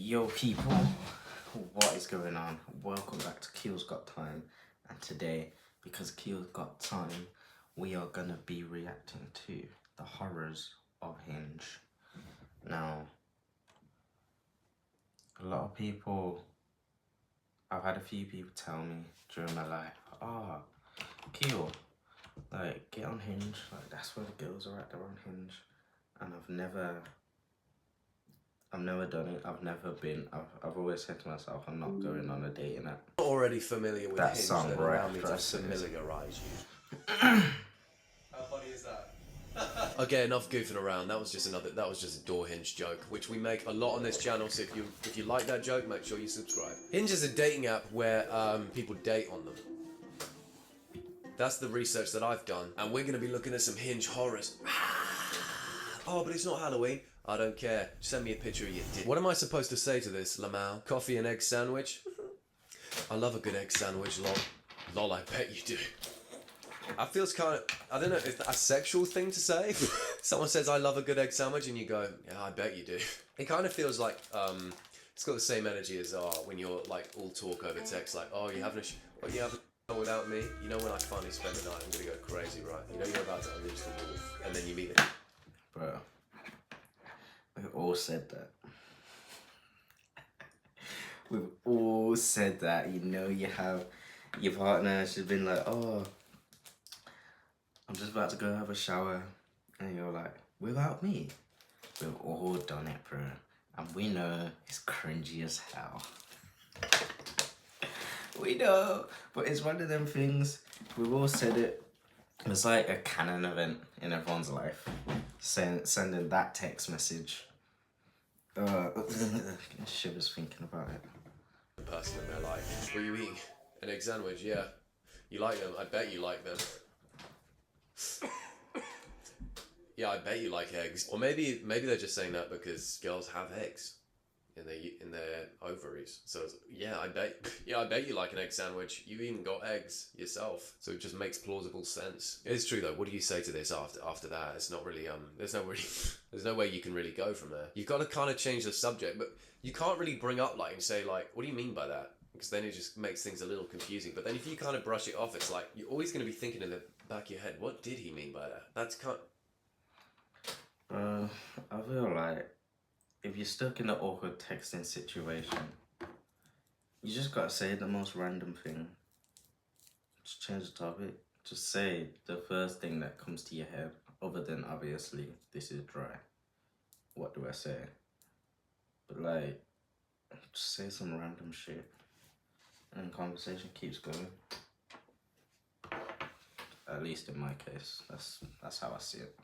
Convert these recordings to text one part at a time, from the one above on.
Yo people, what is going on? Welcome back to Keel's Got Time, and today, because Keel's Got Time, we are gonna be reacting to the horrors of Hinge. Now, a lot of people, I've had a few people tell me during my life, Keel, like, get on Hinge, like, that's where the girls are at, they're on Hinge, and I've never done it. I've always said to myself, I'm not going on a dating app. Already familiar with Hinge, then allow me to familiarise you. How funny is that? Okay, enough goofing around. That was just a door Hinge joke, which we make a lot on this channel. So if you like that joke, make sure you subscribe. Hinge is a dating app where people date on them. That's the research that I've done, and we're going to be looking at some Hinge horrors. Oh, but it's not Halloween. I don't care. Send me a picture of your dick. What am I supposed to say to this, Lamau? Coffee and egg sandwich? I love a good egg sandwich, lol. Lol, I bet you do. I feels kind of, I don't know, is that a sexual thing to say? Someone says, I love a good egg sandwich, and you go, yeah, I bet you do. It kind of feels like, it's got the same energy as when you're like all talk over text, like, oh, you having a without me? You know when I finally spend the night, I'm gonna go crazy, right? You know you're about to unleash the wolf, and then you meet them. Bro, we've all said that. We've all said that. You know, you have your partner, she's been like, oh, I'm just about to go have a shower. And you're like, without me? We've all done it, bro. And we know it's cringy as hell. We know, but it's one of them things, we've all said it. It's like a canon event in everyone's life. Sending that text message. Shivers thinking about it. Person in their life. What are you eating? An egg sandwich, yeah. You like them? I bet you like them. Yeah, I bet you like eggs. Or maybe they're just saying that because girls have eggs in their ovaries. So it's, yeah, I bet you like an egg sandwich. You even got eggs yourself. So it just makes plausible sense. It's true though. What do you say to this after that? It's not really there's no way you can really go from there. You've got to kind of change the subject, but you can't really bring up like and say like, what do you mean by that? Because then it just makes things a little confusing. But then if you kind of brush it off, it's like you're always going to be thinking in the back of your head, what did he mean by that? That's kind. I feel like if you're stuck in an awkward texting situation, you just gotta say the most random thing. Just change the topic. Just say the first thing that comes to your head, other than obviously this is dry. What do I say? But like, just say some random shit, and conversation keeps going. At least in my case, that's how I see it.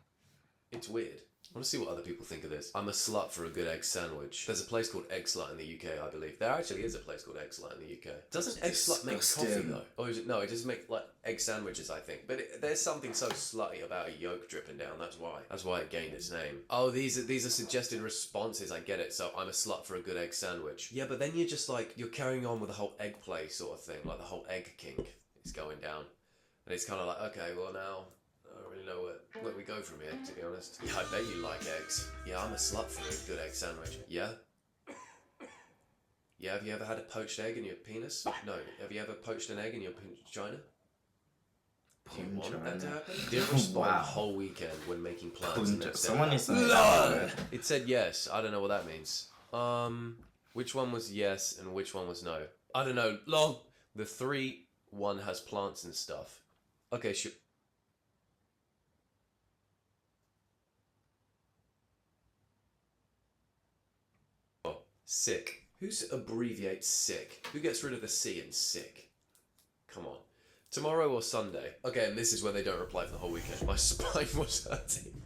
It's weird. I want to see what other people think of this. I'm a slut for a good egg sandwich. There's a place called Egg Slut in the UK, I believe. There actually is a place called Egg Slut in the UK. Doesn't Egg Slut make coffee though? Or is it? No, it just makes like egg sandwiches, I think. But there's something so slutty about a yolk dripping down. That's why it gained its name. Oh, these are suggested responses. I get it. So I'm a slut for a good egg sandwich. Yeah, but then you're just like you're carrying on with the whole egg play sort of thing, like the whole egg kink is going down, and it's kind of like okay, well now. I don't really know where we go from here, to be honest. Yeah, I bet you like eggs. Yeah, I'm a slut for a good egg sandwich. Yeah? Yeah, have you ever had a poached egg in your penis? No. Have you ever poached an egg in your vagina? Do you want that to happen? Didn't respond the whole weekend when making plans. Someone is LOL! It said yes. I don't know what that means. Which one was yes and which one was no? I don't know. LOL! The 3, one has plants and stuff. Okay, sure. Sick. Who abbreviates sick? Who gets rid of the C in sick? Come on. Tomorrow or Sunday? Okay, and this is where they don't reply for the whole weekend. My spine was hurting.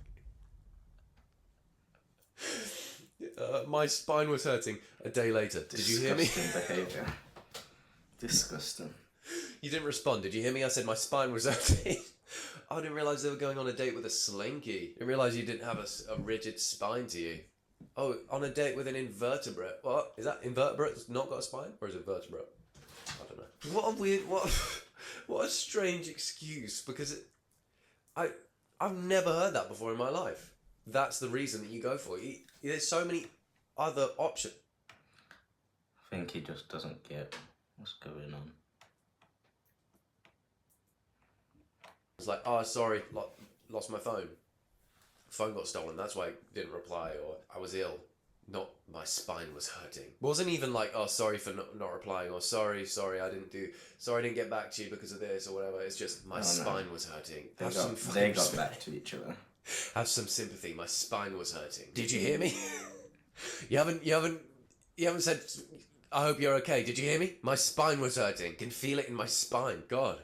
My spine was hurting a day later. Did you hear me? Disgusting behaviour. Disgusting. You didn't respond. Did you hear me? I said my spine was hurting. I didn't realise they were going on a date with a slinky. I didn't realise you didn't have a rigid spine to you. Oh, on a date with an invertebrate. What? Is that invertebrate that's not got a spine? Or is it vertebrate? I don't know. What a weird, what a strange excuse, because I've never heard that before in my life. That's the reason that you go for it. There's so many other options. think he just doesn't get what's going on. It's like, oh, sorry, lost my phone. Phone got stolen, that's why I didn't reply, or I was ill. Not my spine was hurting. It wasn't even like, oh, sorry for not replying, or sorry, I didn't get back to you because of this, or whatever. It's just my spine was hurting. They got back to each other. Have some sympathy. My spine was hurting. Did you hear me? You haven't said, I hope you're okay. Did you hear me? My spine was hurting. Can feel it in my spine. God.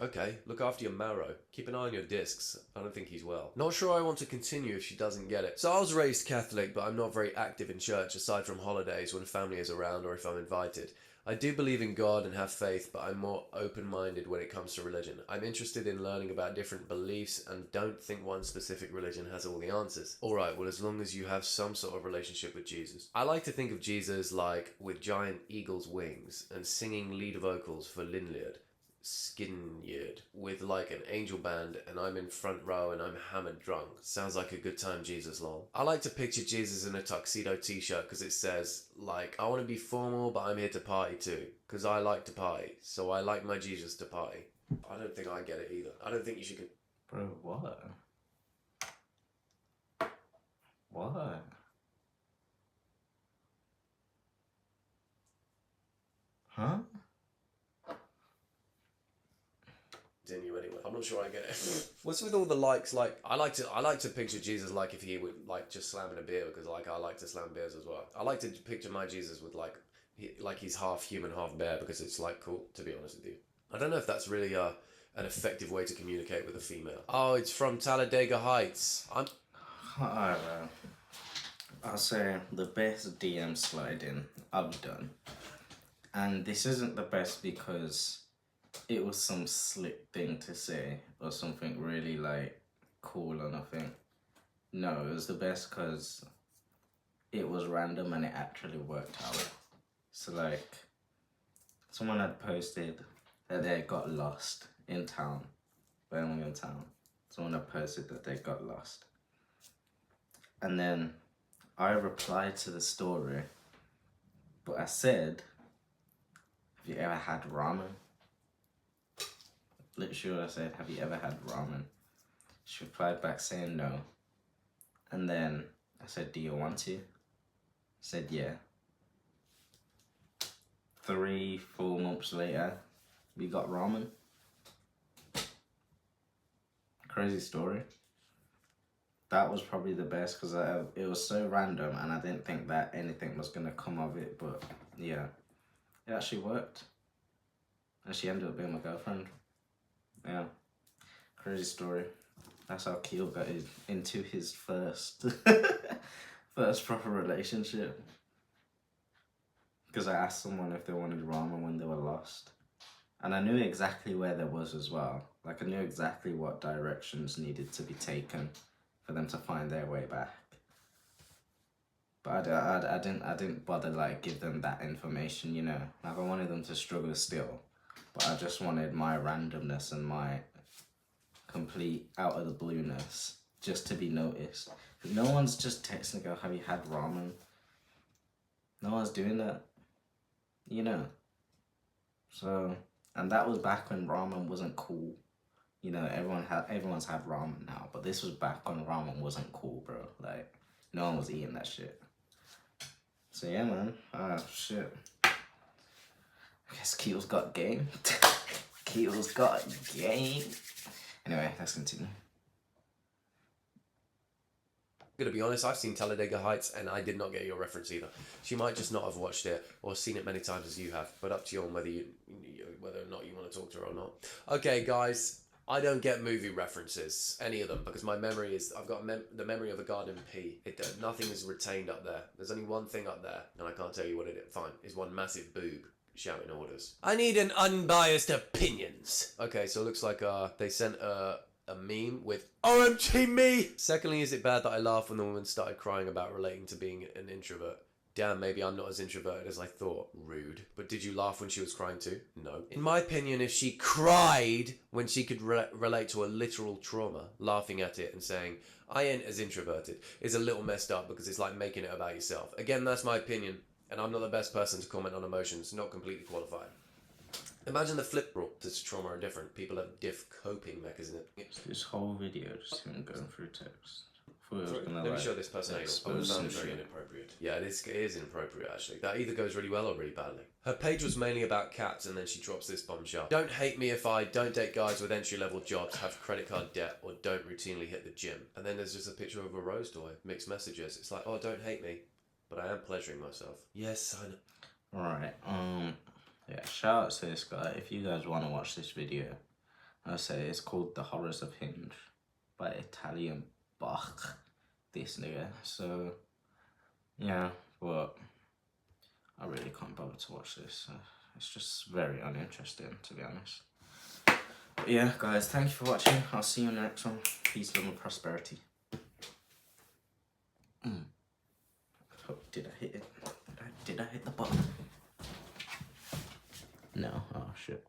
Okay, look after your marrow. Keep an eye on your discs. I don't think he's well. Not sure I want to continue if she doesn't get it. So I was raised Catholic, but I'm not very active in church aside from holidays when family is around or if I'm invited. I do believe in God and have faith, but I'm more open-minded when it comes to religion. I'm interested in learning about different beliefs and don't think one specific religion has all the answers. Alright, well, as long as you have some sort of relationship with Jesus. I like to think of Jesus like with giant eagle's wings and singing lead vocals for Linliard. Skinyard with like an angel band and I'm in front row and I'm hammered drunk. Sounds like a good time, Jesus lol. I like to picture Jesus in a tuxedo t-shirt because it says like, I want to be formal but I'm here to party too because I like to party, so I like my Jesus to party. I don't think I get it either. I don't think you should Bro, what? What? Huh? Continue anyway. I'm not sure I get it. What's with all the likes? Like, I like to picture Jesus like if he would like just slamming a beer because like I like to slam beers as well. I like to picture my Jesus with like he's half human, half bear because it's like cool. To be honest with you, I don't know if that's really an effective way to communicate with a female. Oh, it's from Talladega Heights. I'll say the best DM sliding I've done, and this isn't the best because it was some slick thing to say or something really like cool or nothing. No, it was the best because it was random and it actually worked out. So like, someone had posted that they got lost in town, Birmingham town. Someone had posted that they got lost. And then I replied to the story, but I said, have you ever had ramen? Literally, I said, have you ever had ramen? She replied back saying no. And then I said, do you want to? Said yeah. 3-4 months later, we got ramen. Crazy story. That was probably the best because it was so random and I didn't think that anything was going to come of it. But yeah, it actually worked. And she ended up being my girlfriend. Yeah, crazy story. That's how Keel got into his first proper relationship. Because I asked someone if they wanted ramen when they were lost. And I knew exactly where there was as well. Like I knew exactly what directions needed to be taken for them to find their way back. But I didn't bother like give them that information, you know. Like I wanted them to struggle still. But I just wanted my randomness and my complete out of the blueness just to be noticed. No one's just texting go, have you had ramen? No one's doing that, you know. So, and that was back when ramen wasn't cool. You know, everyone's had ramen now, but this was back when ramen wasn't cool, bro. Like, no one was eating that shit. So yeah, man. Shit. I guess Keel's got game. Keel's got game. Anyway, let's continue. Gonna be honest, I've seen Talladega Heights and I did not get your reference either. She might just not have watched it or seen it many times as you have, but up to you on whether or not you want to talk to her or not. Okay, guys, I don't get movie references, any of them, because my memory is, I've got the memory of a garden pea. Nothing is retained up there. There's only one thing up there, and I can't tell you what it is. Fine, is one massive boob shouting orders. I need an unbiased opinions. Okay, so it looks like they sent a meme with OMG me! Secondly, is it bad that I laughed when the woman started crying about relating to being an introvert? Damn, maybe I'm not as introverted as I thought. Rude. But did you laugh when she was crying too? No. In my opinion, if she cried when she could relate to a literal trauma, laughing at it and saying, I ain't as introverted, is a little messed up because it's like making it about yourself. Again, that's my opinion. And I'm not the best person to comment on emotions, not completely qualified. Imagine the flip rule. This trauma are different. People have coping mechanisms. This whole video just him going through text. Let me show this person anal. Oh, expose that some was very shit. inappropriate. Yeah, it is inappropriate actually. That either goes really well or really badly. Her page was mainly about cats, and then she drops this bombshell. Don't hate me if I don't date guys with entry-level jobs, have credit card debt, or don't routinely hit the gym. And then there's just a picture of a rose toy. Mixed messages. It's like, oh, don't hate me, but I am pleasuring myself. Yes, I know. Alright, yeah, shout out to this guy. If you guys want to watch this video, I'll say it's called The Horrors of Hinge by Italian Bach. This nigga. So, yeah, but I really can't bother to watch this. It's just very uninteresting, to be honest. But yeah, guys, thank you for watching. I'll see you in the next one. Peace, love, and prosperity. Oh, did I hit it? Did I hit the button? No. Oh, shit.